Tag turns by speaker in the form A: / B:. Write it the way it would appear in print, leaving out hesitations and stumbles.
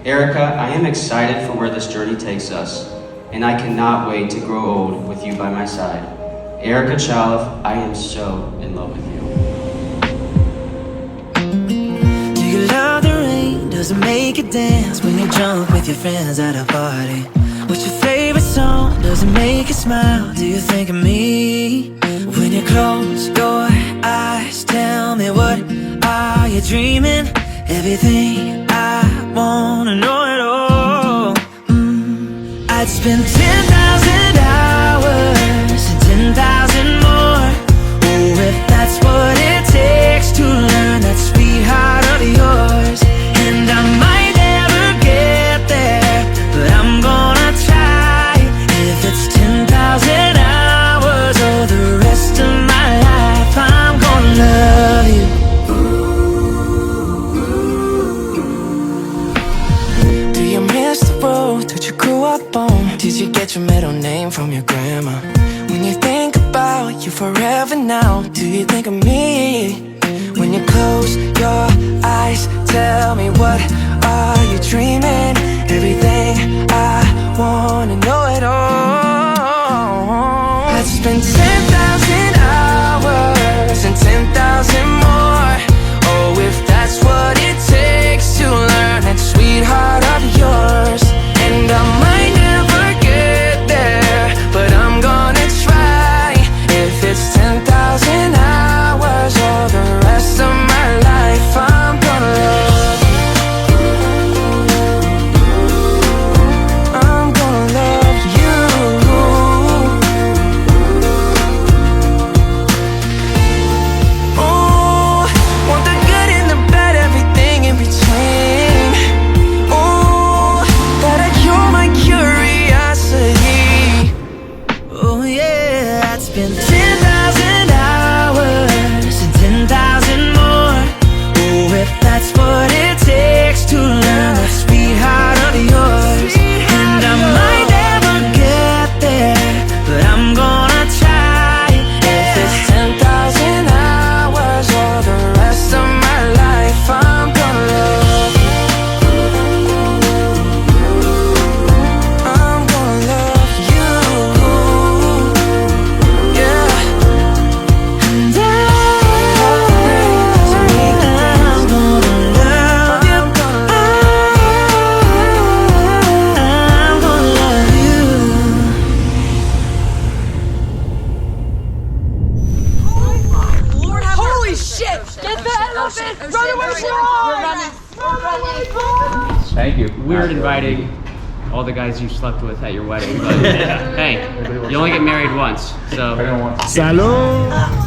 A: Erica, I am excited for where this journey takes us, and I cannot wait to grow old with you by my side. Erica Chalif, I am so in love with you.
B: Do you love the rain? Does it make you dance when you jump with your friends at a party? What's your favorite song? Does it make you smile? Do you think of me? When you close your eyes, tell me, what are you dreaming? Everything I wanna know it all. I'd spend 10,000 hours and 10,000 more. Oh, if that's what it takes to learn that sweetheart of yours. And I might never get there, but I'm gonna try. If it's 10,000 hours or the rest of my life, I'm gonna love you. Do you miss the road that you grew up on? Did you get your middle name from your grandma? When you think about you forever now, do you think of me? When you close your eyes, tell me, what are you dreaming? Everything I wanna know it all. I'd spend 10,000 hours and 10,000 more. Oh, if that's what it takes to learn that sweetheart of yours. And I might never get there, but I'm gonna try. If it's 10,000 hours or the rest of my life, I'm gonna love you. I'm gonna love you. Oh, want the good and the bad, everything in between. Oh, gotta cure my curiosity. Oh yeah, I'd spend 10,000 hours and 10,000 more. Oh, if that's what it takes to learn that sweetheart of yours. And I might never get there, but I'm gonna try. If it's 10,000 hours or the rest of my life, I'm gonna love you. I'm gonna love you. Yeah. And I'm gonna love you. I'm gonna love you.
C: Holy shit! Get the elephant! Run away from
D: Thank you.
E: Weird inviting all the guys you slept with at your wedding, but hey, you only get married once, so.
D: I don't want to.
F: Salud!